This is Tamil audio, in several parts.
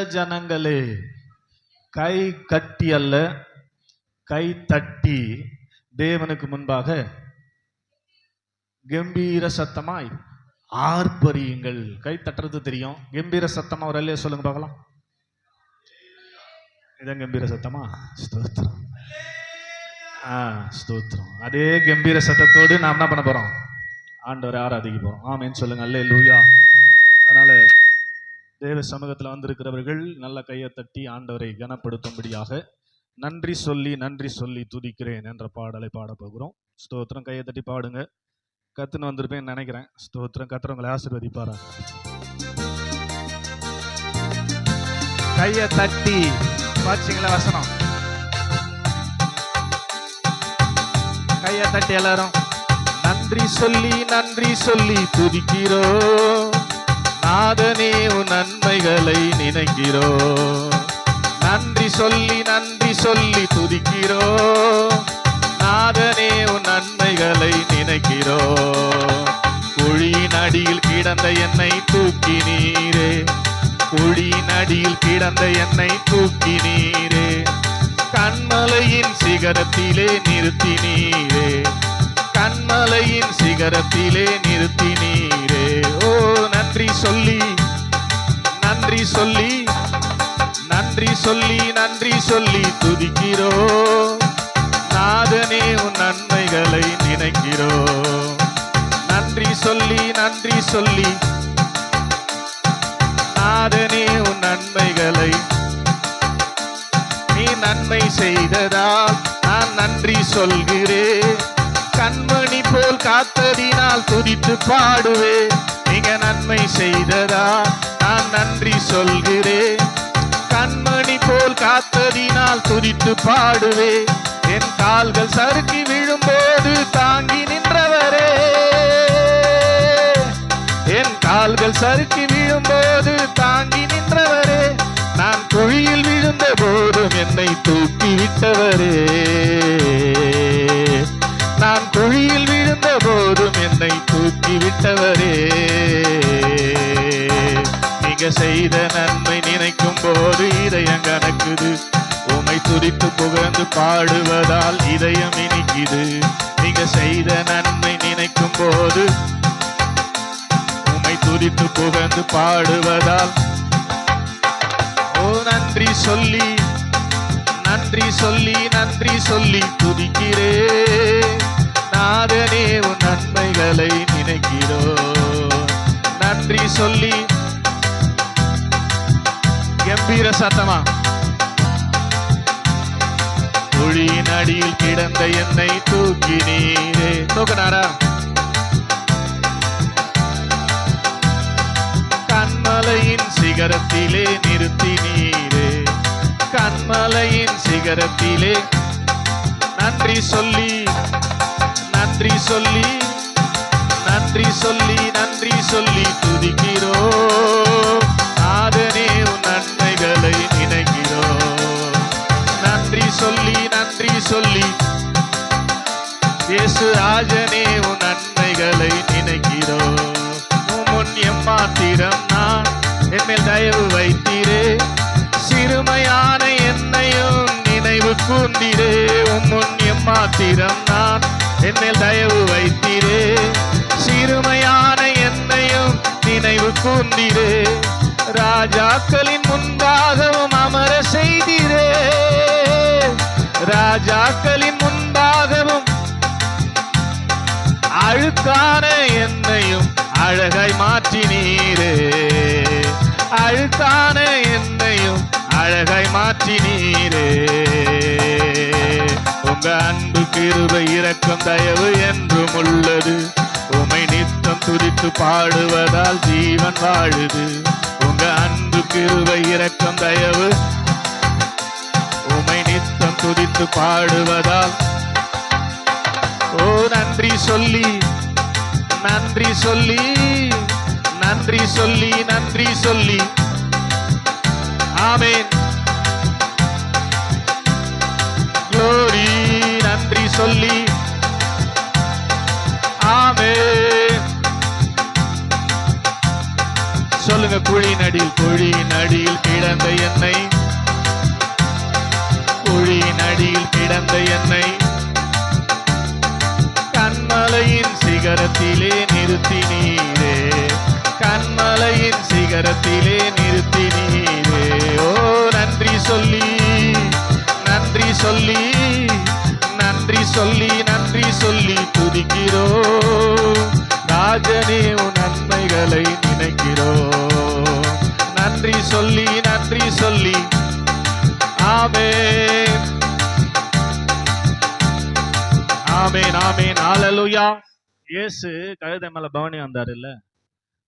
ஜனங்களே, கை கட்டி அல்ல, கை தட்டி தேவனுக்கு முன்பாக கம்பீர சத்தமாய் ஆர்ப்பரியுங்கள். கை தட்டுறது தெரியும், கம்பீர சத்தமா ஒரு அல்லையா சொல்லுங்க பார்க்கலாம். இதான் கம்பீர சத்தமா? ஸ்தோத்திரம். ஸ்தோத்திரம். அதே கம்பீர சத்தத்தோடு நாம் என்ன பண்ண போறோம்? ஆண்டவரை ஆராதிக்க போறோம். ஆமென் சொல்லுங்க. அல்லேலூயா. அதனால தேவ சமூகத்தில் வந்திருக்கிறவர்கள் நல்ல கையை தட்டி ஆண்டவரை கனப்படுத்தும்படியாக நன்றி சொல்லி நன்றி சொல்லி துதிக்கிறேன் என்ற பாடலை பாட போகிறோம். ஸ்தோத்திரம். கையை தட்டி பாடுங்க. கத்துன்னு வந்திருப்பேன்னு நினைக்கிறேன். ஸ்தோத்திரம். கத்துறவங்களை ஆசீர்வதிப்பாரா. கையை தட்டி பாத்தீங்களா வசனம்? கையை தட்டி எல்லாரும் நன்றி சொல்லி துதிக்கிறோம். நாதனே உன் நன்மைகளை நினைக்கிறோம். நன்றி சொல்லி துதிக்கிறோம். நாதனே உன் நன்மைகளை நினைக்கிறோம். குழியின் அடியில் கிடந்த என்னை தூக்கினீரே. குழியின் அடியில் கிடந்த என்னை தூக்கினீரே. கண்மலையின் சிகரத்திலே நிறுத்தினீரே. கண்மலையின் சிகரத்திலே நிறுத்தினீரே. ஓ நன்றி சொல்லி துதிக்கிறோம். நாதனே உன் நன்மைகளை நினைக்கிறோம். நன்றி சொல்லி நாதனே உன் நன்மைகளை. நீ நன்மை செய்ததால் நான் நன்றி சொல்கிறேன். கண்மணி போல் காத்ததினால் துதித்து பாடுவேன். நீங்க நன்மை செய்ததா நான் நன்றி சொல்கிறேன். கண்மணி போல் காத்ததினால் துதித்து பாடுவேன். என் கால்கள் சறுக்கி விழும்போது தாங்கி நின்றவரே. என் கால்கள் சறுக்கி விழும்போது தாங்கி நின்றவரே. நான் குழியில் விழுந்த போதும் என்னை தூக்கி விட்டவரே. நான் குழியில் விழுந்த போதும் என்னை தூக்கி விட்டவரே. நீங்க செய்த நன்மை நினைக்கும் போது இதயம் கணக்குது. உம்மை துதித்து புகழ்ந்து பாடுவதால் இதயம் இனிக்குது. நீங்க செய்த நன்மை நினைக்கும் போது உம்மை துதித்து புகழ்ந்து பாடுவதால். ஓ நன்றி சொல்லி துதிக்கிறேன். நாதனே உன் நன்மைகளை நினைக்கிறோம். நன்றி சொல்லி கம்பீர சத்தமா. குழியின் அடியில் கிடந்த என்னை தூக்கினீரே. தூக்கினாரா? கண்மலையின் சிகரத்திலே நிறுத்தினீரே. கண்மலையின் சிகரத்திலே. நன்றி சொல்லி துதிக்கிறோம். நாதனே உன் நன்மைகளை நினைக்கிறோம். நன்றி சொல்லி இயேசு ராஜனே உன் நன்மைகளை நினைக்கிறோம். உன் எம்மாத்திரம் நான் என் மேல் தயவு வைத்தீரே. சிறுமையான என்னையும் நினைவு கூர்ந்தீரே. உன் எம்மாத்திரம் நான் என் மேல் தயவு வைத்தீரே. சிறுமையான என்னையும் நினைவு கூர்ந்தீரே. ராஜாக்களின் முன்பாகவும் அமர செய்தீரே. ராஜாக்களின் முன்பாகவும் அழுக்கான என்னையும் அழகாய் மாற்றினீரே. அழுக்கான என்னையும் அழகாய் மாற்றினீரே. உங்க அன்பு கிருபை இரக்கம் தயவு என்றும் உள்ளது. உமை நித்தம் துதித்து பாடுவதால் ஜீவன் வாழுது. உங்க அன்பு கிருபை இரக்கம் தயவு உமை நித்தம் துதித்து பாடுவதால். ஓ நன்றி சொல்லி ஆமென். க்ளோரி. நன்றி சொல்லி ஆமென் சொல்லுங்க. குழியின் அடியில் கிடந்த என்னை, குழியின் அடியில் கிடந்த என்னை கன்மலையின் சிகரத்திலே நிறுத்தினீரே, கன்மலையின் சிகரத்திலே நிறுத்தினீரே. ஓ நன்றி சொல்லி நன்றி சொல்லி நன்றி சொல்லி நன்றி சொல்லி துதிக்கிறோ, ராஜனே உன் நன்மைகளை நினைக்கிறோ. நன்றி சொல்லி நன்றி சொல்லி. ஆமென் ஆமென் ஆமென் ஹல்லேலூயா. இயேசு கழுதை மேல பவனி வந்தாரு இல்ல,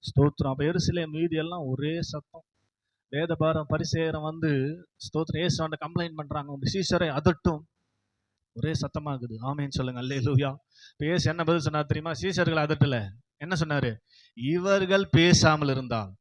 ஸ்தோத்திரம். அப்ப எருசலேம் மீதி எல்லாம் ஒரே சத்தம். வேதபாரம் பரிசேயரம் வந்து ஸ்தோத்திரம் இயேசு கம்ப்ளைண்ட் பண்றாங்க, உங்க சீஷரை அதட்டும். ஒரே சத்தமாகுது. ஆமென் சொல்லுங்க அல்லேலூயா. இப்ப இயேசு என்ன பதில் சொன்னார் தெரியுமா? சீஷர்கள் அதட்டல, என்ன சொன்னாரு? இவர்கள் பேசாமல் இருந்தால்,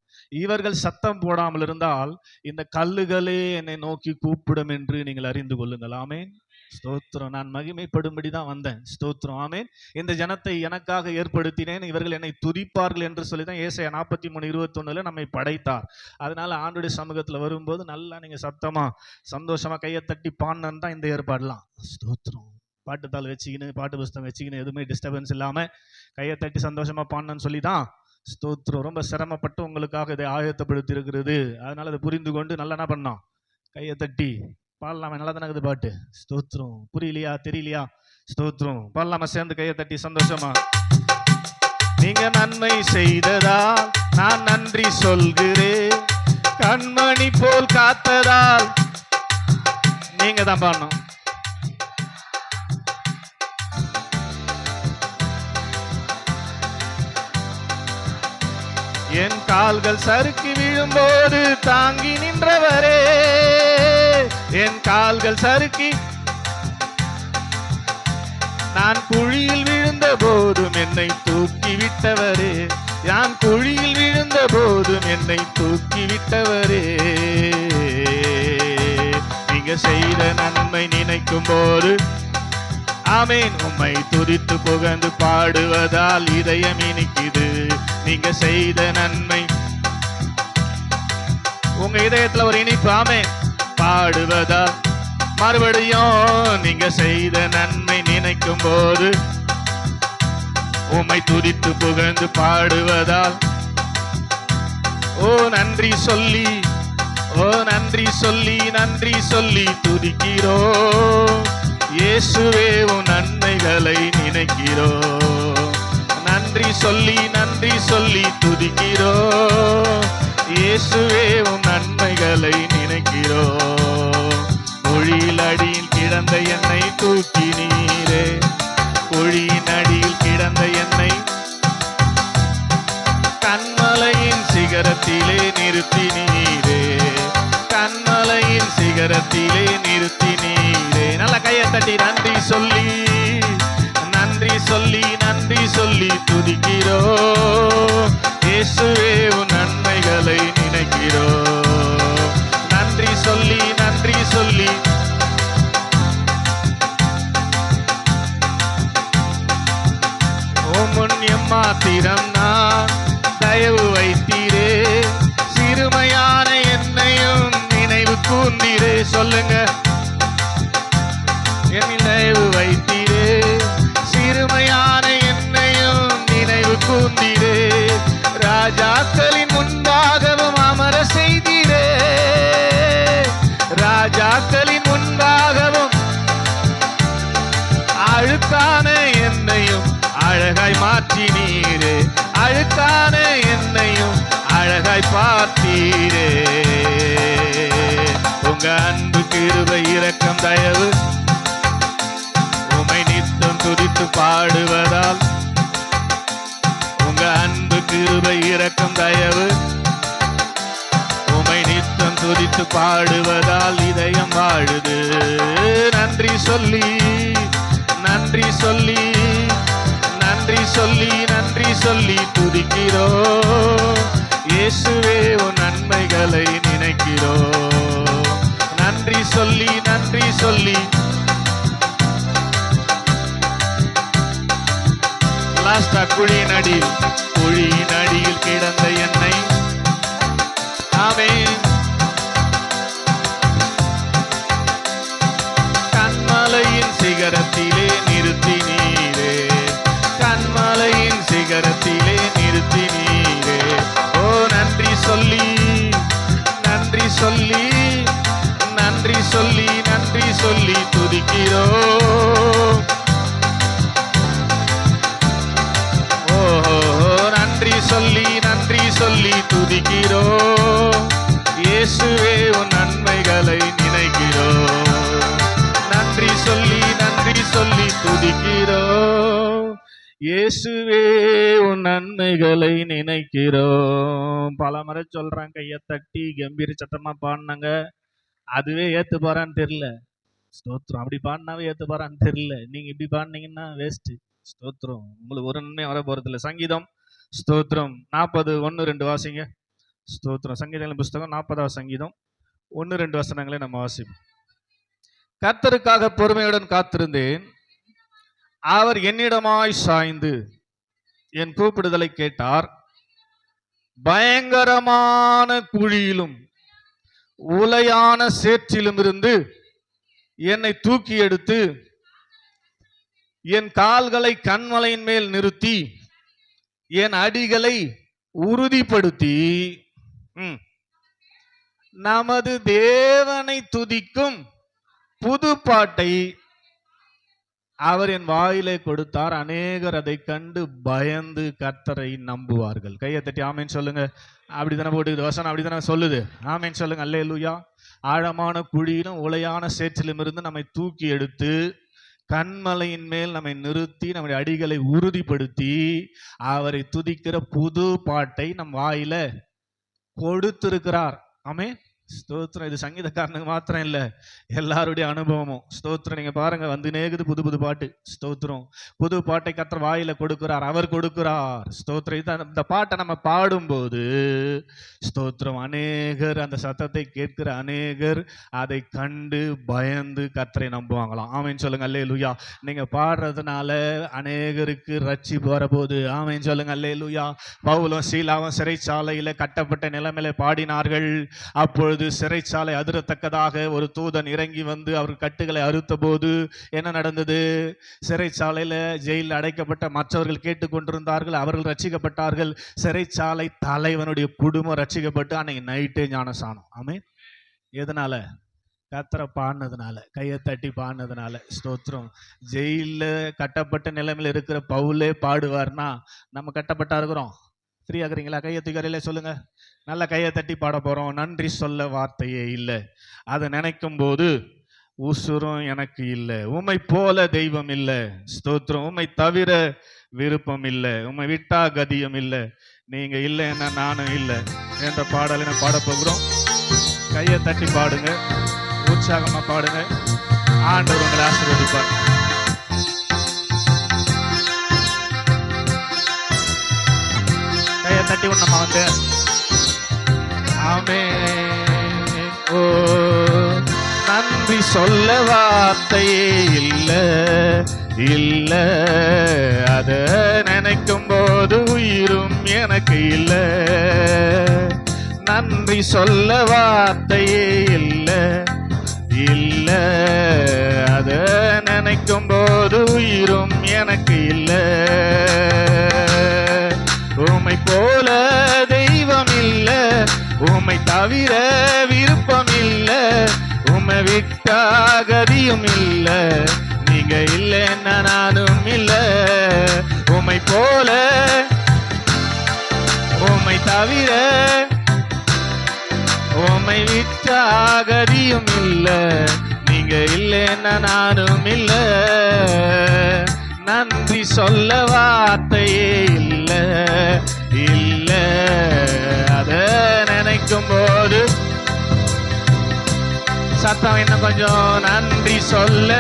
இவர்கள் சத்தம் போடாமல் இருந்தால் இந்த கல்லுகளே என்னை நோக்கி கூப்பிடும் என்று நீங்கள் அறிந்து கொள்ளுங்கள். ஆமென் ஸ்தோத்திரம். நான் மகிமைப்படும்படி தான் வந்தேன். ஸ்தோத்திரம். ஆமென். இந்த ஜனத்தை எனக்காக ஏற்படுத்தினேன், இவர்கள் என்னை துதிப்பார்கள் என்று சொல்லி தான் ஏசாயா 43:21 நம்மை படைத்தார். அதனால ஆண்டுடைய சமூகத்தில் வரும்போது நல்லா நீங்க சத்தமா சந்தோஷமா கையை தட்டி பாடினு தான் இந்த ஏற்பாடுலாம். ஸ்தோத்திரம். பாட்டுத்தாள் வச்சுக்கின்னு பாட்டு புஸ்தகம் வச்சுக்கின்னு எதுவுமே டிஸ்டர்பன்ஸ் இல்லாம கையை தட்டி சந்தோஷமா பாடினு சொல்லி தான். ஸ்தோத்திரம். ரொம்ப சிரமப்பட்டு உங்களுக்காக இதை ஆயத்தப்படுத்தி இருக்கிறது. அதனால அதை புரிந்து கொண்டு நல்லா என்ன பண்ணோம், கையை தட்டி பாடலாமா? நல்லா தானே இருக்குது பாட்டு. ஸ்தோத்திரம். புரியலையா தெரியலையா? ஸ்தோத்திரம். பாடலாமா சேர்ந்து கையை தட்டி சந்தோஷமா? நீங்க நன்மை செய்ததால் நான் நன்றி சொல்கிறேன், கண்மணி போல் காத்ததால். நீங்க தான் பாடணும். என் கால்கள் சறுக்கி விழும்போது தாங்கி நின்றவரே, என் கால்கள் சறுக்கி நான் குழியில் விழுந்த போதும் என்னை தூக்கி விட்டவரே, நான் குழியில் விழுந்த போதும் என்னை தூக்கி விட்டவரே. நீங்க செய்த நன்மை நினைக்கும் போது ஆமென் உம்மை துதித்து புகழ்ந்து பாடுவதால் இதயம் இனிக்குது. நீங்க செய்த நன்மை உங்க இதயத்துல ஒரு இனிப்பு. ஆமென் பாடுவதால் மறுபடியும் நீங்க செய்த நன்மை நினைக்கும் போது உம்மை துதித்து புகழ்ந்து பாடுவதால் ஓ நன்றி சொல்லி, ஓ நன்றி சொல்லி நன்றி சொல்லி துதிக்கிறோ. இயேசுவே உன் நன்மைகளை நினைக்கிறோ. நன்றி சொல்லி துதிக்கிறோ. இயேசுவே உன் நன்மைகளை நினைக்கிறோ. குழியில் அடியில் கிடந்த என்னை தூக்கி நீரே, குழியின் அடியில் கிடந்த என்னை கன்மலையின் சிகரத்திலே நிறுத்தி நீரே, கன்மலையின் சிகரத்திலே நிறுத்தி நீரே. நல்ல கையை தட்டி நன்றி சொல்லி நன்றி சொல்லி நன்றி சொல்லி துதிக்கிறோ. இயேசுவே உன் நன்மைகளை நினைக்கிறோ. நன்றி சொல்லி நன்றி சொல்லி ஓமுன் எம்மாத்திரம் நான் தயவு வைத்தீரே, சிறுமையான என்னையும் நினைவு கூர்ந்தீரே. சொல்லுங்க, என் நினைவு வைத்தீரே, சிறுமையான என்னையும் நினைவு கூர்ந்தீரே. ராஜாக்களின் முன்பாகவும் அமர செய்தீரே, ராஜாக்களின் முன்பாகவும் அழுக்கான என்னையும் அழகாய் மாற்றினீரே, அழுக்கான என்னையும் அழகாய் பார்த்தீரே. உங்க அன்பு கிருபை இரக்கம் தயவு உம்மை நித்தம் துதித்து பாடுவதால், உங்க அன்பு கிருபை இரக்கம் தயவு உம்மை நித்தம் துதித்து பாடுவதால் இதயம் வாழுது. நன்றி சொல்லி நன்றி சொல்லி நன்றி சொல்லி நன்றி சொல்லி துதிக்கிறோ. இயேசுவே உன் நன்மைகளை நினைக்கிறோ. நன்றி சொல்லி நன்றி சொல்லி லாஸ்டா குழியின் அடியில் கிடந்த என்னை துதிக்கிறோம். இயேசுவே உன் நன்மைகளை நினைக்கிறோம். பல முறை சொல்றேன், கையை தட்டி கம்பீர சத்தமா பாடினாங்க. அதுவே ஏத்து போறான்னு தெரியல. ஸ்தோத்திரம். அப்படி பாடினாவே ஏத்து போறான்னு தெரியல. நீங்க இப்படி பாடினீங்கன்னா வேஸ்ட். ஸ்தோத்திரம். உங்களுக்கு ஒரு நன்மை வர போறது இல்லை. சங்கீதம் ஸ்தோத்திரம் 40:1-2 வாசிங்க. ஸ்தோத்திரம். சங்கீதங்களின் புஸ்தகம் 40ஆம் சங்கீதம் 1-2 வசனங்களை நம்ம வாசிப்போம். கர்த்தருக்காக பொறுமையுடன் காத்திருந்தேன். அவர் என்னிடமாய் சாய்ந்து என் கூப்பிடுதலை கேட்டார். பயங்கரமான குழியிலும் உலையான சேற்றிலும் இருந்து என்னை தூக்கி எடுத்து என் கால்களை கன்மலையின் மேல் நிறுத்தி என் அடிகளை உறுதிப்படுத்தி நமது தேவனை துதிக்கும் புது பாட்டை அவர் என் வாயிலே கொடுத்தார். அநேகர் அதை கண்டு பயந்து கர்த்தரை நம்புவார்கள். கையை தட்டி ஆமேன்னு சொல்லுங்க. அப்படித்தானே போட்டு வசனம் அப்படித்தானே சொல்லுது. ஆமேன்னு சொல்லுங்க. அல்லேலூயா. ஆழமான குழியிலும் உலையான சேற்றிலும் இருந்து நம்மை தூக்கி எடுத்து கன்மலையின் மேல் நம்மை நிறுத்தி நம்முடைய அடிகளை உறுதிப்படுத்தி அவரை துதிக்கிற புது பாட்டை நம் வாயில கொடுத்திருக்கிறார். ஆமென். ஸ்தோத்திரம். இது சங்கீதக்காரனுக்கு மாத்திரம் இல்லை, எல்லாருடைய அனுபவமும். ஸ்தோத்திரம். நீங்க பாருங்க, வந்து நேகுது புது புது பாட்டு. ஸ்தோத்திரம். புது பாட்டை கர்த்தர் வாயில கொடுக்கிறார், அவர் கொடுக்கிறார். ஸ்தோத்திரம். இந்த பாட்டை நம்ம பாடும்போது ஸ்தோத்திரம், அநேகர் அந்த சத்தத்தை கேட்கிற அநேகர் அதை கண்டு பயந்து கர்த்தரை நம்புவாங்களாம். ஆமென் சொல்லுங்க. அல்லேலூயா. நீங்க பாடுறதுனால அநேகருக்கு ரட்சிப்பு வரப்போகுது. ஆமென் சொல்லுங்க. அல்லேலூயா. பவுலும் சீலாவும் சிறைச்சாலையில கட்டப்பட்ட நிலைமையில பாடினார்கள். அப்பொழுது சிறைச்சாலை அதிரத்தக்கதாக ஒரு தூதன் இறங்கி வந்து அவர் கட்டுகளை அறுத்த போது என்ன நடந்தது? சிறைச்சாலையில ஜெயிலில் அடைக்கப்பட்ட மற்றவர்கள் கேட்டுக்கொண்டிருந்தார்கள், அவர்கள் ரட்சிக்கப்பட்டார்கள். சிறைச்சாலை தலைவனுடைய குடும்பம் ரட்சிக்கப்பட்டு அன்னைக்கு நைட்டே ஞானசானம். ஆமென். எதனால? கர்த்தரை பாடினதுனால, கையை தட்டி பாடினதுனால. ஸ்தோத்திரம். ஜெயில கட்டப்பட்ட நிலைமையில் இருக்கிற பவுலே பாடுவார்னா நம்ம கட்டப்பட்டா இருக்கிறோம். ஃப்ரீயா இருக்கிறீங்களா? கையை தூக்கறையில சொல்லுங்க. நல்ல கையை தட்டி பாட போறோம். நன்றி சொல்ல வார்த்தையே இல்லை, அதை நினைக்கும் போது உசுரும் எனக்கு இல்லை. உம்மை போல தெய்வம் இல்லை. ஸ்தோத்திரம். உம்மை தவிர விருப்பம் இல்லை, உம்மை விட்டா கதியம் இல்லை, நீங்க இல்லைன்னா நானும் இல்லை என்ற பாடலை நான் பாட போகிறோம். கையை தட்டி பாடுங்க, உற்சாகமா பாடுங்க. ஆண்டவர் உங்களை ஆசீர்வதிப்பார். கையை தட்டி நம்ம வந்து ஆமென். ஓ, நன்றி சொல்ல வார்த்தையே இல்லை, இல்ல அத நினைக்கும் போது உயிரும் எனக்கு இல்லை. நன்றி சொல்ல வார்த்தையே இல்லை, இல்ல அத நினைக்கும் போது உயிரும் எனக்கு இல்லை. உம்மை போல தெய்வம் இல்லை, உம்மை தவிர விருப்பம் இல்லை, உம்மை விட்டா கதியும் இல்லை, நீங்க இல்லைன்னா நானும் இல்லை. உம்மை போல உம்மை தவிர உம்மை விட்டா கதியும் இல்லை, நீங்க இல்லைன்னா நானும் இல்லை. நன்றி சொல்ல வார்த்தையே இல்லை, இல்லை அத நினைக்கும் போது சத்தம் இன்னும் கொஞ்சம். நன்றி சொல்ல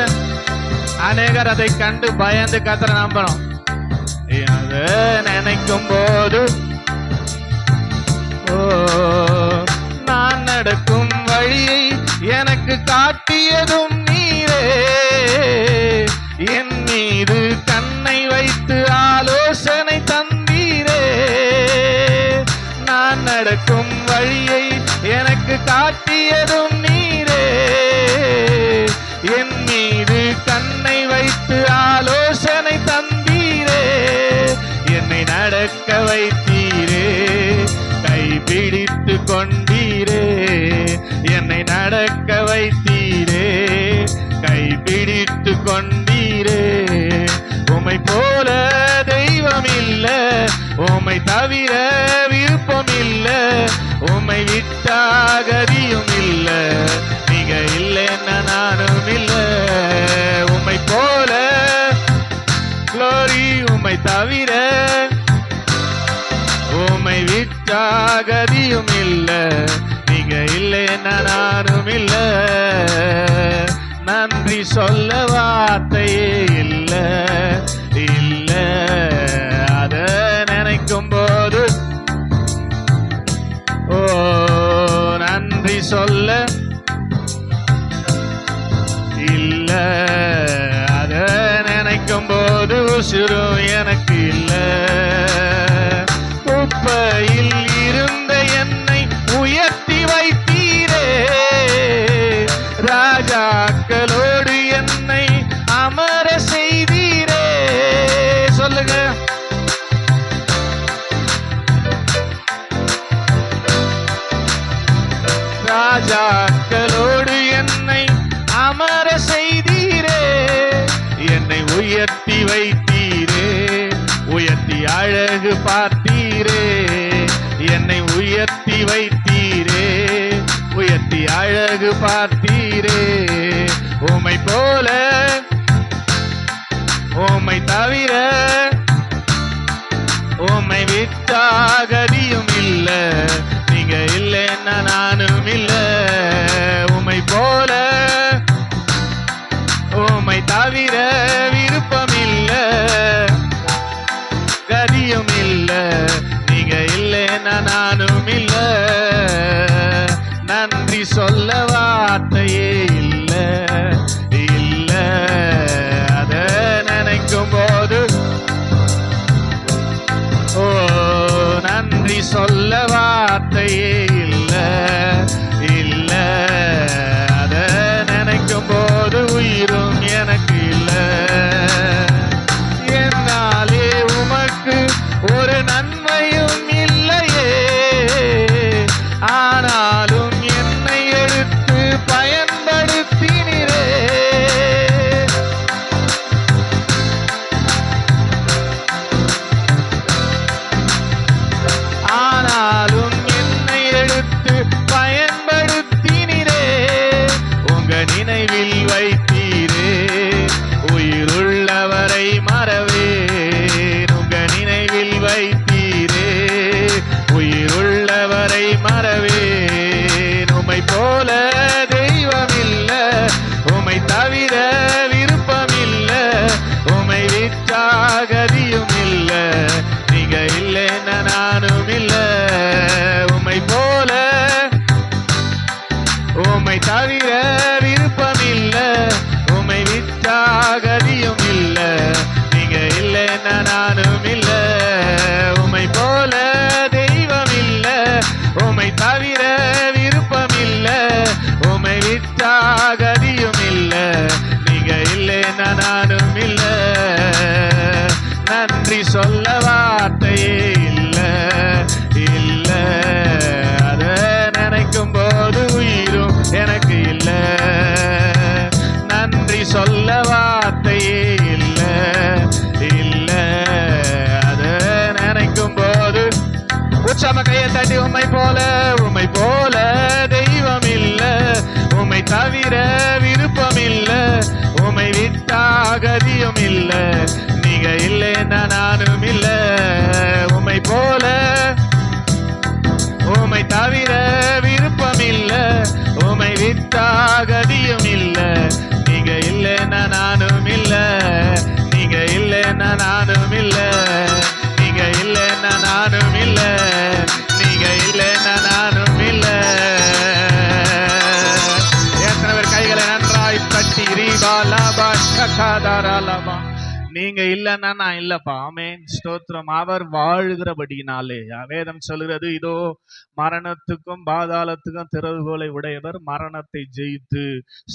அநேகர் அதை கண்டு பயந்து கர்த்தரை நம்பணும். அத நினைக்கும் போது ஓ, நான் நடக்கும் வழியை எனக்கு காட்டியதும் நீரே, என் மீது கண்ணை வைத்து ஆலோசனை தந்தீரே. நான் நடக்கும் வழியை எனக்கு காட்டியதும் நீரே, என் மீது கண்ணை வைத்து ஆலோசனை தந்தீரே. என்னை நடக்க வைத்தீரே, கைபிடித்து கொண்டீரே. என்னை நடக்க வைத்தீரே, கைபிடித்து கொண்டீரே. உம்மை போல தெய்வம் இல்லை, உம்மை தவிர விருப்பம் இல்லை, உம்மை விட்டா கதியும் இல்லை, நீங்க இல்லைன்னா நானும் இல்லை. உம்மை போல தவிர உம்மை விட்டா கதியும் இல்ல, நீங்க இல்லைன்னா நானும் இல்ல. நன்றி சொல்ல வார்த்தையே இல்ல இல்ல, அத நினைக்கும் போது ஓ நன்றி சொல்ல இல்ல, அத நினைக்கும் போது உசுரும் எனக்கு இல்ல. குப்பையில் இருந்த என்னை உயர்த்தி வைத்தீரே, ராஜாக்களோடு என்னை அமர செய்தீரே. சொல்லுங்க. ராஜாக்களோடு என்னை அமர செய்தீரே, என்னை உயர்த்தி வைத்தீரே, உயர்த்தி அழகு பார்த்தீரே. என்னை உயர்த்தி வைத்தீரே, உயர்த்தி அழகு பார்த்தீரே. உம்மை போல உம்மை தவிர உம்மை விட்டா கதியும் இல்ல, நீங்க இல்லைன்னா நானும் இல்ல. உம்மை போல உம்மை தவிர விருப்பம் இல்ல, கதியும் இல்ல, நீங்க இல்லைன்னா நானும் இல்ல. நன்றி சொல்ல வார்த்தையே இல்ல இல்ல, அத நினைக்கும் போது ஓ நன்றி சொல்ல வார்த்தையே இல்ல இல்ல, அத நினைக்கும் போது உயிரும் எனக்கு இல்ல. என்னாலே உமக்கு ஒரு நன்மையும் இல்லையே, ஆனாலும் என்னை எடுத்து பயன்படுத்தினீரே. ஆனாலும் என்னை எடுத்து பயன்படுத்தினீரே, உங்க நினைவில் வைத்தீரே, உயிருள்ளவரை மறவேன். உங்க நினைவில் வைத்தீரே, உயிருள்ளவரை மறவேன். உம்மை போல தெய்வம் இல்ல, உம்மை தவிர விருப்பம் இல்ல, உம்மை விட்டா கதியும் இல்ல, நீங்க இல்லைன்னா நானும் இல்ல. உம்மை போல உம்மை தவிர விருப்பம் இல்ல, உம்மை விட்டா கதியும் இல்ல, நீங்க இல்லைன்னா நானும் இல்ல. உம்மை போல தெய்வம் இல்ல, உம்மை தவிர விருப்பம் இல்ல, உம்மை விட்டா கதியும் இல்ல, நீங்க இல்லைன்னா நானும் இல்ல. நன்றி சொல்ல வார்த்தையே இல்ல இல்ல, அத நினைக்கும் போது உயிரும் எனக்கு இல்ல. நன்றி சொல்ல வார்த்தையே இல்ல இல்ல, அத நினைக்கும் போது உற்சாக கையை தட்டி உம்மை போல தெய்வம் இல்ல, உம்மை தவிர விருப்பம் இல்ல, உம்மை விட்டா கதியும் இல்ல, நீங்க இல்லைன்னா நானும் இல்ல. உம்மை போல உம்மை தவிர விருப்பம் இல்ல, உம்மை விட்டா கதியும் இல்ல, நீங்க இல்லைன்னா நானும் இல்ல. நீங்க இல்லைன்னா நானும் இல்ல, நீங்க இல்லைன்னா நானும் இல்ல, நீங்க இல்லைன்னா நானும் இல்ல. எத்தனை பேர் கைகளை நன்றாய் தட்டி ரீபா லாபா ஷகாதாரா லாபா. நீங்க இல்லைன்னா நான் இல்லப்பா. ஆமென், ஸ்தோத்திரம். அவர் வாழ்கிறபடினாலே வேதம் சொல்கிறது, இதோ மரணத்துக்கும் பாதாளத்துக்கும் திறவுகோலை உடையவர், மரணத்தை ஜெயித்து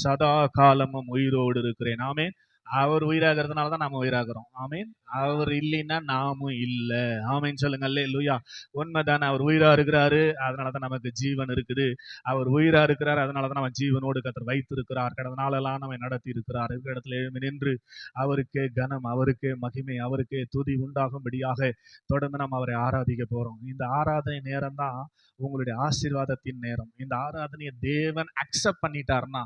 சதா காலமும் உயிரோடு இருக்கிறேன். ஆமென். அவர் உயிராகிறதுனால தான் நாம உயிராகிறோம். ஆமென். அவர் இல்லைன்னா நாமும் இல்லை. ஆமென் சொல்லுங்க. அல்லேலூயா. உண்மைதானே. அவர் உயிரா இருக்கிறாரு, அதனாலதான் நமக்கு ஜீவன் இருக்குது. அவர் உயிரா இருக்கிறார், அதனாலதான் நம்ம ஜீவனோடு கர்த்தர் வைத்திருக்கிறார். கடந்த நாளெல்லாம் நம்மை நடத்தி இருக்கிறார். இருக்கிற இடத்துல எழும்பி நின்று அவருக்கே கனம், அவருக்கே மகிமை, அவருக்கே துதி உண்டாகும்படியாக தொடர்ந்து நம்ம அவரை ஆராதிக்க போறோம். இந்த ஆராதனை நேரம் தான் உங்களுடைய ஆசீர்வாதத்தின் நேரம். இந்த ஆராதனையை தேவன் அக்செப்ட் பண்ணிட்டாருன்னா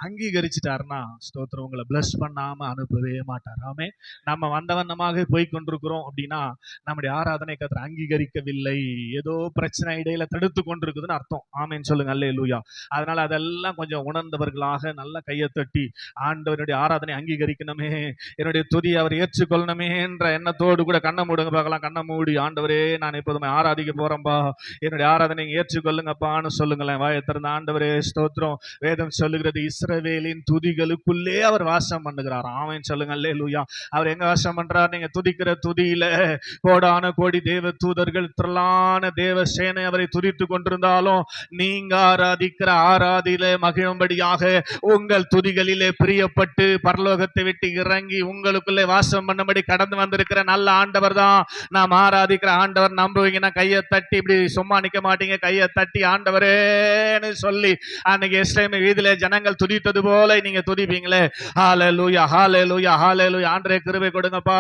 அங்கீகரிச்சிட்டாருன்னா ஸ்தோத்திரம், உங்களை பிளஸ் பண்ணாம அனுப்பவே மாட்டார். ஆமே. நம்ம வந்தவண்ணமாக போய் கொண்டிருக்கிறோம் அப்படின்னா நம்முடைய ஆராதனை கர்த்தர் அங்கீகரிக்கவில்லை, ஏதோ பிரச்சனை இடையில தடுத்து கொண்டிருக்குதுன்னு அர்த்தம். ஆமேன்னு சொல்லுங்க. அல்லேலூயா. அதனால அதெல்லாம் கொஞ்சம் உணர்ந்தவர்களாக நல்ல கையை தட்டி ஆண்டவருடைய ஆராதனை அங்கீகரிக்கணுமே, என்னுடைய துதி அவர் ஏற்றுக்கொள்ளணுமே என்ற எண்ணத்தோடு கூட கண்ணை மூடுங்க பார்க்கலாம். கண்ணை மூடி, ஆண்டவரே நான் இப்போதுமே ஆராதிக்க போறேன்பா, என்னுடைய ஆராதனை ஏற்றுக்கொள்ளுங்கப்பான்னு சொல்லுங்களேன். வாயை திறந்த ஆண்டவரே ஸ்தோத்திரம். வேதம் சொல்லுகிறது இஸ்ரவேலின் துதிகளுக்குள்ளே அவர் வாசம் பண்ணுகிறார். ஆமென் சொல்லுங்க. அல்லேலூயா. அவர் எங்க வாசம் பண்றார்? நீங்க துதிக்கிற துதியில கோடான கோடி தேவ தூதர்கள், திரளான தேவ சேனை அவரை துதித்து கொண்டிருந்தாலும் நீங்க ஆராதிக்கிற ஆராதியில மகிழும்படியாக உங்கள் துதிகளிலே பிரியப்பட்டு பரலோகத்தை விட்டு இறங்கி உங்களுக்குள்ளே வாசம் பண்ணும்படி கடந்து வந்திருக்கிற நல்ல ஆண்டவர் தான் நாம் ஆராதிக்கிற ஆண்டவர். நம்புவீங்கன்னா கையை தட்டி, இப்படி சும்மா நிக்க மாட்டீங்க, கையை தட்டி ஆண்டவரேன்னு சொல்லி அன்னைக்கு எஸ்லேம் வீதியில ஜனங்கள் துதித்தது போல நீங்க துதிப்பீங்களே. ஹல்லேலூயா, ஹல்லேலூயா, ஹல்லேலூயா. ஆண்டவரே கிருபை கொடுங்கப்பா.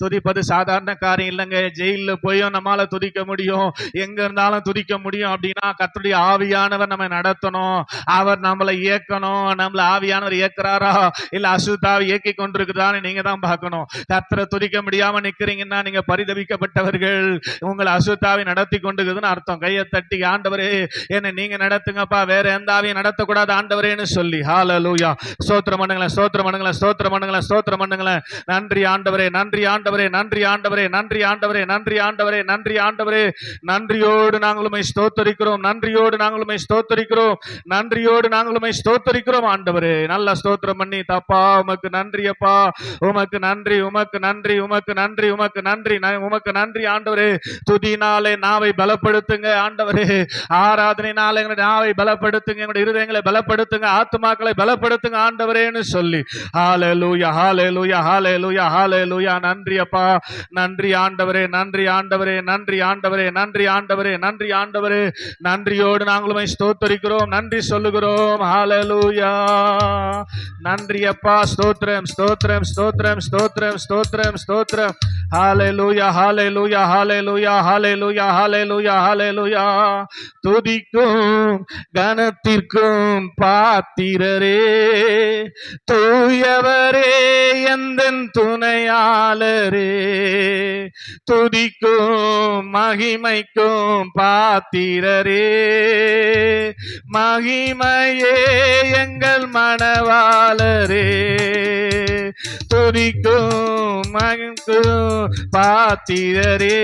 துதிப்பது சாதாரண காரியம் இல்லைங்க. ஜெயில போயும் நம்மால துதிக்க முடியும், எங்க இருந்தாலும் துதிக்க முடியும் அப்படின்னா கர்த்தருடைய ஆவியானவர் நம்ம நடத்தணும், அவர் நம்மளை இயக்கணும். நம்மள ஆவியானவர் இயக்குறாரா இல்ல அசுத்தாவி இயக்கி கொண்டிருக்குதான்னு நீங்க தான் பார்க்கணும். கர்த்தரை துதிக்க முடியாம நிக்கிறீங்கன்னா நீங்க பரிதவிக்கப்பட்டவர்கள், உங்களை அசுத்தாவி நடத்தி கொண்டிருக்குதுன்னு அர்த்தம். கையை தட்டி ஆண்டவரே என்ன நீங்க நடத்துங்கப்பா, வேற எந்த ஆவியும் நடத்தக்கூடாது ஆண்டவரேன்னு சொல்லி ஹல்லேலூயா. ஸ்தோத்திரம் பண்ணுங்களேன், ஸ்தோத்திரம் பண்ணுங்களேன், ஸ்தோத்திரம் பண்ணுங்களேன், ஸ்தோத்திரம் பண்ணுங்களேன். நன்றி ஆண்டவரே, நன்றி ஆண்டவரே, நன்றி ஆண்டவரே, நன்றி ஆண்டவரே, நன்றி ஆண்டவரே, நன்றி ஆண்டவரே. நன்றியோடு நாங்களுமே ஸ்தோத்தரிக்கிறோம், நன்றியோடு நாங்களுமே ஸ்தோத்தரிக்கிறோம், நன்றியோடு நாங்களுமே ஸ்தோத்தரிக்கிறோம் ஆண்டவரே. நல்ல ஸ்தோத்திரம் பண்ணி தப்பா உமக்கு நன்றி அப்பா, உமக்கு நன்றி, உமக்கு நன்றி, உமக்கு நன்றி, உமக்கு நன்றி, உமக்கு நன்றி ஆண்டவரே. துதினாலே நாவை பலப்படுத்துங்க ஆண்டவரே, ஆராதனைனாலே எங்களுடைய நாவை பலப்படுத்துங்க, எங்களுடைய இருதயங்களை பலப்படுத்துங்க, ஆத்துமாக்களை பலப்படுத்துங்க ஆண்டவரேன்னு சொல்லி ஹல்லேலூயா, ஹல்லேலூயா, ஹல்லேலூயா, ஹல்லேலூயா. நன்றி அப்பா, நன்றி ஆண்டவரே, நன்றி ஆண்டவரே, நன்றி ஆண்டவரே, நன்றி ஆண்டவரே, நன்றி ஆண்டவரே. நன்றியோடு நாங்களுமே ஸ்தோத்தரிக்கிறோம், நன்றி சொல்லுகிறோம். ஹல்லேலூயா. நன்றி அப்பா. ஸ்தோத்திரம், ஸ்தோத்திரம், ஸ்தோத்திரம், ஸ்தோத்திரம், ஸ்தோத்திரம், ஸ்தோத்திரம். ஹல்லேலூயா, ஹல்லேலூயா, ஹல்லேலூயா, ஹல்லேலூயா, ஹல்லேலூயா, ஹல்லேலூயா. துதிக்கும் கனத்திற்கும் பாத்திரரே, தூயவரே எந்தன் துணையாளரே, துதிக்கும் மகிமைக்கும் பாத்திரரே, மகிமையே எங்கள் மணவாளரே, துதிக்கும் மகிமைக்கும் பாத்திரரே,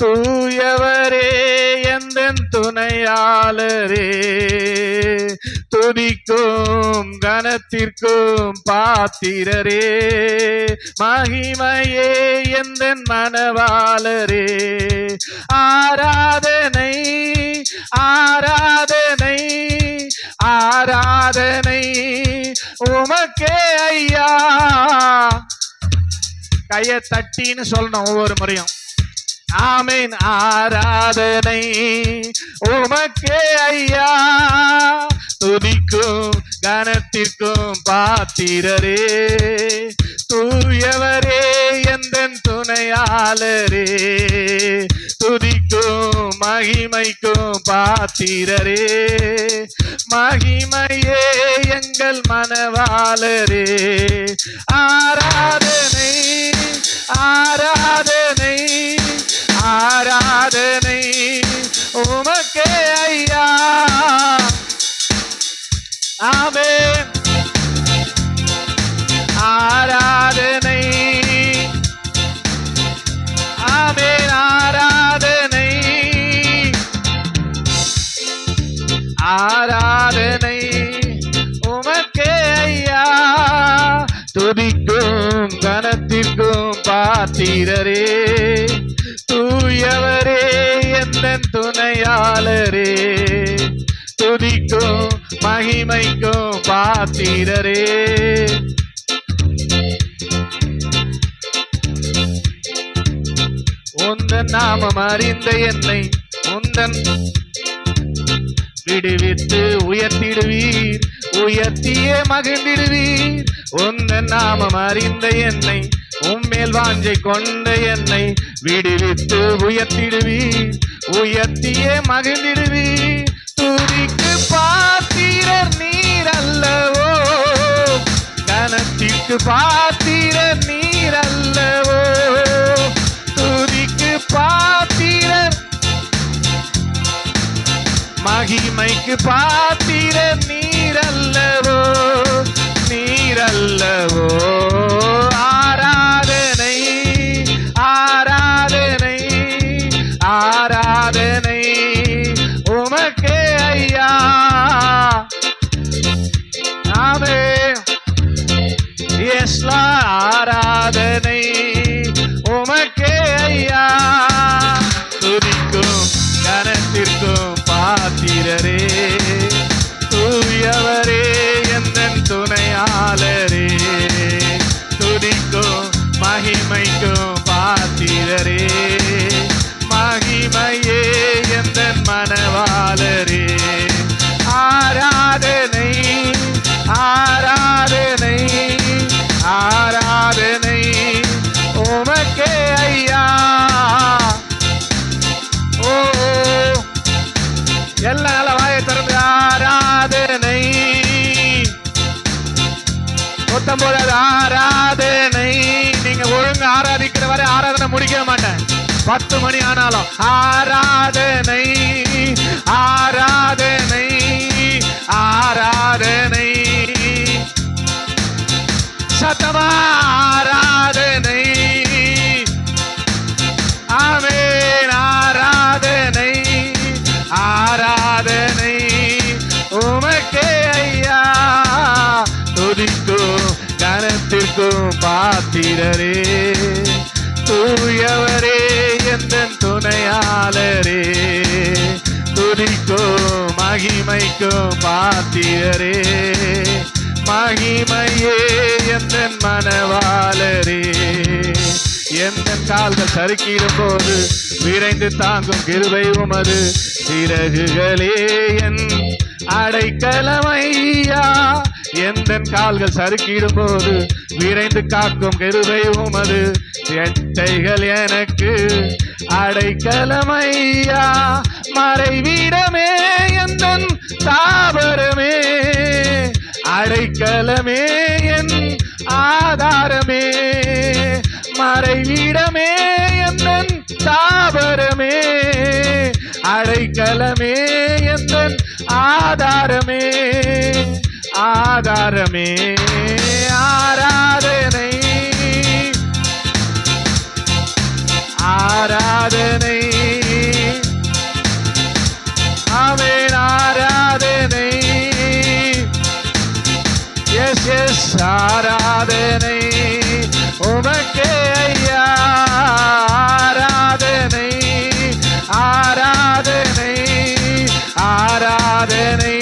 தூயவரே எந்தன் துணையாளரே, துதிக்கும் கனத்திற்கும் பாத்திரரே, மகிமையே எந்தன் மணவாளரே. ஆராதனை, ஆராதனை, ஆராதனை உமக்கே ஐயா. கையை தட்டின்னு சொல்லணும் ஒவ்வொரு முறையும். ஆமீன். ஆராதனை உமக்கே ஐயா, துதிக்கும் கனத்திற்கும் பாத்திரரே, தூயவரே எந்தன் துணையாளரே, துதிக்கும் மகிமைக்கும் பாத்திரரே, மகிமையே எங்கள் மணவாளரே. ஆராதனை, ஆராதனை, ஆராதனை உமக்கே ஐயா. ஆமென். ஆராதனை, ஆமென். ஆராதனை, ஆராதனை உமக்கே ஐயா, துதிக்கும் கனத்திற்கும் பாத்திரரே, தூயவரே எந்தன் துணையாளரே, துதிக்கும் மகிமைக்கும் பாத்திரரே. உந்தன் நாமம் அறிந்த என்னை உந்தன் விடுவித்து உயர்த்திடுவீர், உயர்த்தியே மகிழ்ந்திடுவீர். உந்தன் நாமம் அறிந்த என்னை, உம்மேல் வாஞ்சை கொண்ட என்னை விடுவித்து உயர்த்திடுவீர், உயர்த்தியே மகிழ்ந்திடுவீர். துதிக்கு பாத்திரர் நீர் அல்லவோ, கனத்திற்கு பாத்திரர் நீர் அல்லவோ, துதிக்கு பாத்திரர், மகிமைக்கு பாத்திரர் நீர் அல்லவோ, நீர் அல்லவோ. ஆராதனை ஆராதனை ஆராதனை உமக்கே ஐயா. ஆமென். எஸ் ஆராதனை உமக்கே ஐயா. துதிக்கும் கனத்திற்கும் பாத்திரரே, தூயவரே எந்தன் துணையாளரே, துதிக்கும் மகிமைக்கும் பாத்திரரே, மகிமையே எந்தன் மனவாளரே. ஆராதனை ஆராதனை ஆராதனை உமக்கே ஐயா. ஓ எல்லா நல்ல வாயை திறந்து ஆராதனை. 19 ஆராதனை. நீங்க ஒழுங்கு ஆராதிக்கிற வரை ஆராதனை முடிக்க மாட்டேன். 10 மணி ஆனாலும் ஆராதனை ஆராதனை ஆராதனை. சத்தமா ஆராதனை. ஆமென். ஆராதனை ஆராதனை உமக்கே ஐயா. துதிக்கும் கனத்திற்கும் பாத்திரரே, தூயவரே எந்தன் துணையாளரே, துதிக்கும் மகிமைக்கும் பாத்திரரே, மகிமையே எந்தன் மனவாளரே. எந்தன் கால்கள் சறுக்கிடும் போது விரைந்து தாங்கும் கிருபை உமது, சிறகுகளே என் அடைக்கலமையா. எந்தன் கால்கள் சறுக்கிடும் போது விரைந்து காக்கும் கிருபை உமது, எட்டைகள் எனக்கு அடைக்கலமையா. மறைவிடமே எந்தன் தாவரமே, அடைக்கலமே என் ஆதாரமே. மறைவிடமே எந்தன் தாவரமே, அடைக்கலமே எந்தன் ஆதாரமே. ஆதாரமே. ஆராதனை ஆராதனை. ஆமென். ஆராதனை. எஸ் எஸ் ஆராதனை உமக்கே ஐயா. ஆராதனை ஆராதனை ஆராதனை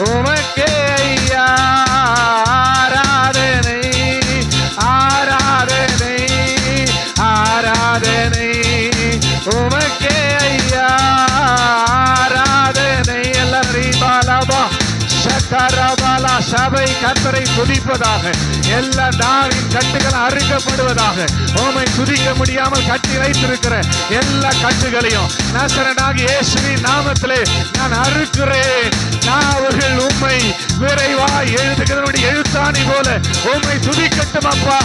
உமக்கே ஐயா. ஆராதனை ஆராதனை ஆராதனை உமக்கே ஐயா. ஆராதனை. எல்லாரும் பாலாபா சக்கரபாலா. சபை கர்த்தரை துதிப்பதாக, எல்லா நாவின் கட்டுகள் அறுக்கப்படுவதாக. உம்மை துதிக்க முடியாமல் கட்டி வைத்திருக்கிற எல்லா கட்டுகளையும் நசரனாகிய இயேசுவின் நாமத்திலே நான் அறுக்கிறேன். நாவுகள் உம்மை விரைவாய் எழுதுகிறவனுடைய எழுத்தாணி போல உம்மை துதிக்கட்டும் அப்பா.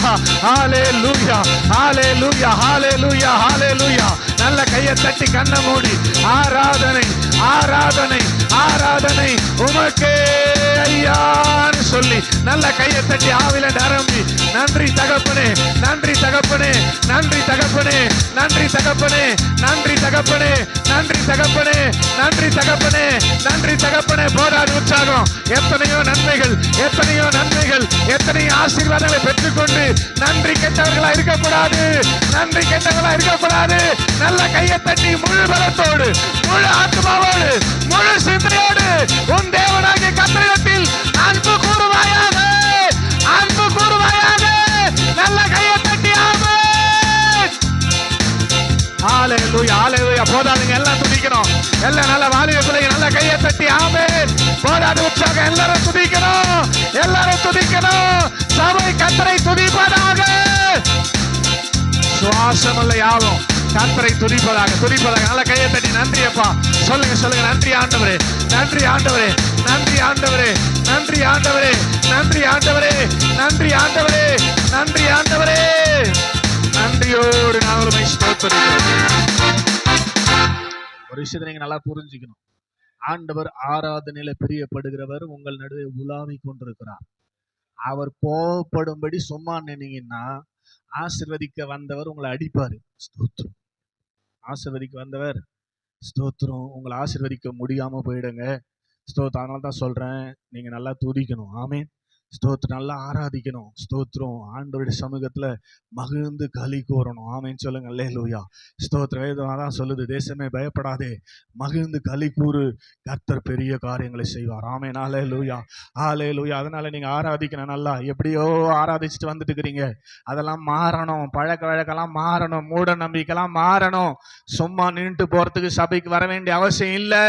ஹalleluya ஹalleluya ஹalleluya ஹalleluya. நல்ல கையை தட்டி கண்ணை மூடி ஆராதனை ஆராதனை ஆராதனை உமக்கே ஐயான்னு சொல்லி நல்ல கையை தட்டி ஆவில நிரம்பி நன்றி தகப்பனே, நன்றி தகப்பனே, நன்றி தகப்பனே, நன்றி தகப்பனே, நன்றி தகப்பனே, நன்றி தகப்பனே, நன்றி தகப்பனே, நன்றி தகப்பனே. போராடு உற்சாகம். எத்தனையோ நன்மைகள், எத்தனையோ நன்மைகள், எத்தனையோ ஆசீர்வாதங்களை பெற்றுக்கொண்டு நன்றி கெட்டவர்களா இருக்கக்கூடாது, நன்றி கெட்டவர்களா இருக்கக்கூடாது. நல்ல கையை தட்டி முழு பலத்தோடு, முழு ஆத்மாவோடு, முழு சிந்தனையோடு உன் தேவனாகிய கர்த்தரிடத்தில் அன்பு கூறுவாயாக, அன்பு கூறுவாயாக. நல்ல கையை தட்டி ஆமென். ஹalleluya ஹalleluya. போதாதுங்க, எல்லாம் துதிக்கணும். எல்லாம் நல்ல வாலிப பிள்ளைங்க நல்ல கையை தட்டி ஆமென். போதாது உற்சாகம். எல்லாரும் துதிக்கணும், எல்லாரும் துதிக்கணும். சபை கர்த்தரை துதிப்பதாக. சுவாசமுள்ள யாவும் கர்த்தரை துதிப்பதாக துதிப்பதாக. நல்ல கையை தட்டி நன்றி அப்பா சொல்லுங்க சொல்லுங்க. நன்றி ஆண்டவரே, நன்றி ஆண்டவரே, நன்றி ஆண்டவரே, நன்றி ஆண்டவரே, நன்றி ஆண்டவரே, நன்றி ஆண்டவரே, நன்றி ஆண்டவரே. நன்றியோடு நாங்களும் ஸ்தோத்திரிக்கிறோம். ஒரு விஷயத்தை நீங்க நல்லா புரிஞ்சுக்கணும். ஆண்டவர் ஆராதனையில பிரியப்படுகிறவர் உங்கள் நடுவே உலாவி கொண்டிருக்கிறார். அவர் கோபப்படும்படி சும்மா நின்னீங்கன்னா ஆசீர்வதிக்க வந்தவர் உங்களை அடிப்பாரு. ஸ்தோத்திரம். ஆசீர்வதிக்க வந்தவர் ஸ்தோத்திரம் உங்களை ஆசீர்வதிக்க முடியாம போயிடுங்க. ஸ்தோத்திரம். அதனால தான் சொல்றேன், நீங்க நல்லா துதிக்கணும். ஆமீன். ஸ்தோத்திரம். நல்லா ஆராதிக்கணும். ஸ்தோத்திரம். ஆண்டவருடைய சமூகத்துல மகிழ்ந்து களி கூறணும். ஆமீன் சொல்லுங்க. அல்லேலூயா. ஸ்தோத்திரம். வேதம் அதான் சொல்லுது, தேசமே பயப்படாதே, மகிழ்ந்து களி கூறு, கர்த்தர் பெரிய காரியங்களை செய்வார். ஆமீன். அல்லேலூயா, அல்லேலூயா. அதனால நீங்க ஆராதிக்கணும். நல்லா எப்படியோ ஆராதிச்சுட்டு வந்துட்டு இருக்கிறீங்க, அதெல்லாம் மாறணும். பழக்க வழக்கெல்லாம் மாறணும். மூட நம்பிக்கைலாம் மாறணும். சும்மா நின்றுட்டு போறதுக்கு சபைக்கு வர வேண்டிய அவசியம் இல்லை.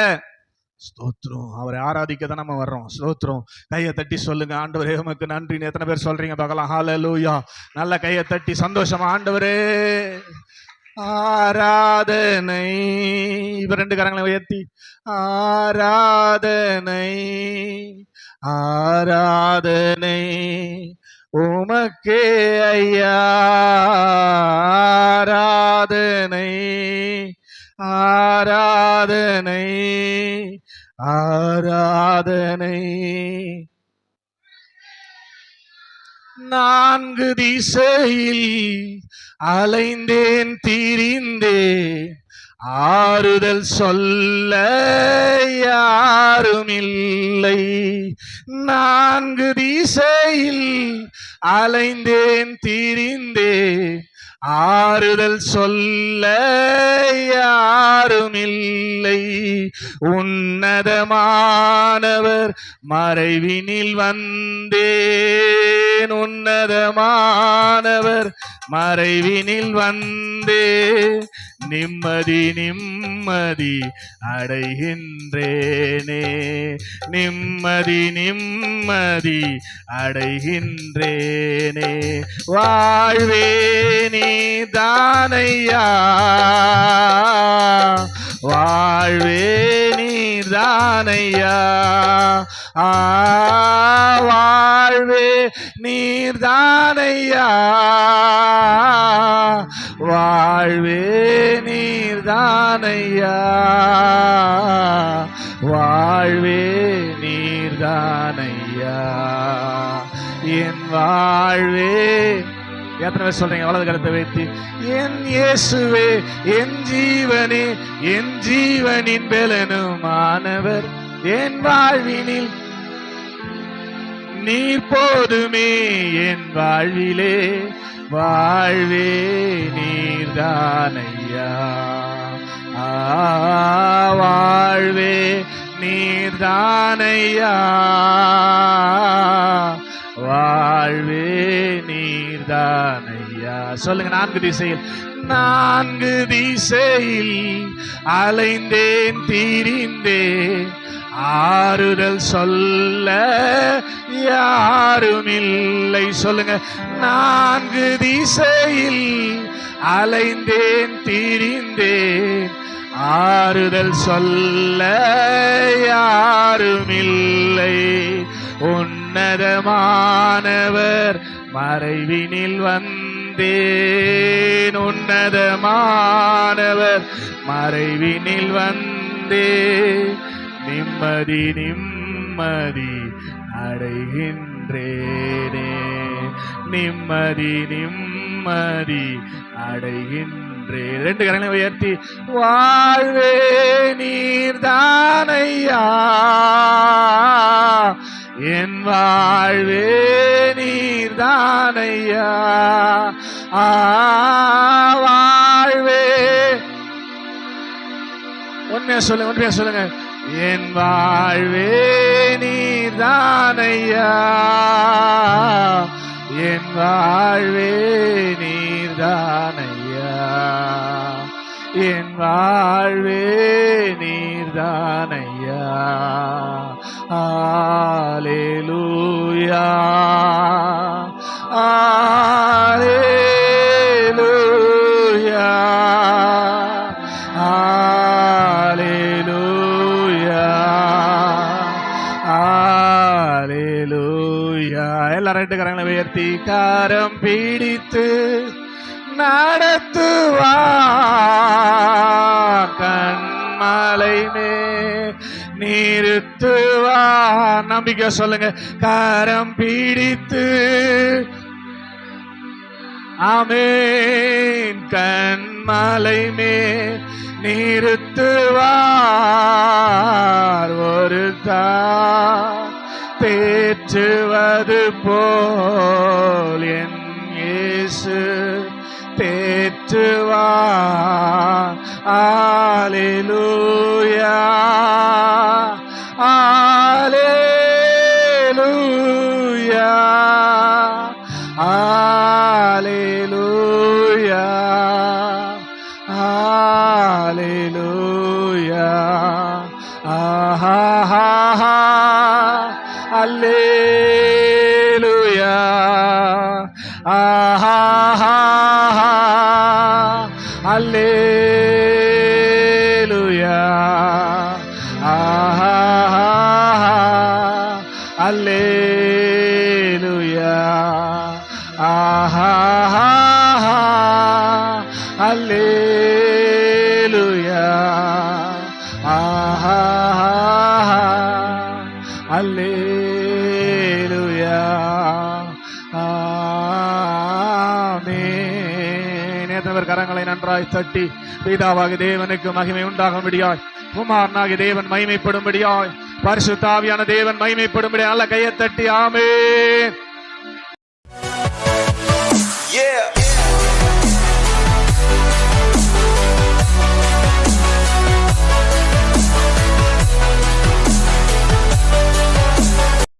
ஸ்தோத்திரம். அவரை ஆராதிக்க தான் நம்ம வர்றோம். ஸ்தோத்திரம். கையை தட்டி சொல்லுங்க, ஆண்டவரே உமக்கு நன்றின்னு எத்தனை பேர் சொல்றீங்க பார்க்கலாம். ஹல்லேலூயா. நல்ல கையை தட்டி சந்தோஷமா, ஆண்டவரே ஆராதனை. இப்ப ரெண்டு கரங்களை உயர்த்தி ஆராதனை, ஆராதனை உமக்கே ஐயா, ஆராதனை, ஆராதனை, ஆராதனை. நான்கு திசையில் அலைந்தேன் திரிந்தேன், ஆறுதல் சொல்ல யாரும் இல்லை. நான்கு திசையில் அலைந்தேன் திரிந்தேன், ஆறுதல் சொல்ல யாரும் இல்லை. உன்னதமானவர் மறைவினில் வந்தேன், உன்னதமானவர் மறைவினில் வந்தே நிம்மதி நிம்மதி அடைகின்றேனே, நிம்மதி நிம்மதி அடைகின்றேனே. வாழ்வே நீதானையா, வாழ்வே நீதானையா, வாழ்வே நீர்தானையா, வாழ்வே நீர்தானையா, வாழ்வே நீர்தானையா. என் வாழ்வே, எத்தனை பேர் சொல்றீங்க வலது கருத்தை வைத்து, என் இயேசுவே என் ஜீவனே, என் ஜீவனின் பெலனுமானவர், என் வாழ்வினில் நீர் போதுமே, என் வாழ்விலே வாழ்வே நீர்தானையா, வாழ்வே நீர்தானையா, வாழ்வே நீர்தானையா. சொல்லுங்க. நான்கு திசையில், நான்கு திசையில் அலைந்தேன் திரிந்தேன், ஆறுதல் சொல்ல யாரும் இல்லை. சொல்லுங்க. நான்கு திசையில் அலைந்தேன் திரிந்தேன், ஆறுதல் சொல்ல யாரும் இல்லை. உன்னதமானவர் மறைவினில் வந்தேன், உன்னதமானவர் மறைவினில் வந்தேன், நிம்மதி நிம்மதி அடைகின்றேனே, நிம்மதி நிம்மதி அடைகின்றேன். ரெண்டு கரங்களை உயர்த்தி, வாழ்வே நீர்தானையா, என் வாழ்வே நீர்தானையா, வாழ்வே. உண்மையா சொல்லுங்க, உண்மையா சொல்லுங்க. என் வாழ்வே நீர்தானையா, என் வாழ்வே நீர்தானையா, என் வாழ்வே நீர்தானையா. அல்லேலூயா, அல்லேலூயா, ரெண்டு கரங்களை உயர்த்தி கரம் பிடித்து நடத்துவார், கண்மலை மேல் நிறுத்துவார். நம்பிக்கை சொல்லுங்க. கரம் பிடித்து ஆமென், கண்மலை மேல் நிறுத்துவார். ஒரு தேற்றுவது போல் என் இயேசு தேற்றுவார். அல்லேலூயா, அல்லேலூயா, அல்லேலூயா, அல்லேலூயா. ஆஹா, அல்லேலூயா, ஆஹா, அல்லேலூயா, ஆஹா, அல்லேலூயா, ஆஹா, அல்லேலூயா, ஆஹா, அல்லேலூயா, ஆமென். எத்தவர் கரங்களை நன்றாய் தட்டி பிதாவாகிய தேவனுக்கு மகிமை உண்டாகும்படியாய், குமாரனாகிய தேவன் மகிமைப்படும்படியாய், பரிசுத்த ஆவியான தேவன் மகிமைப்படும்படியாய் நல்ல கையை தட்டி ஆமென்.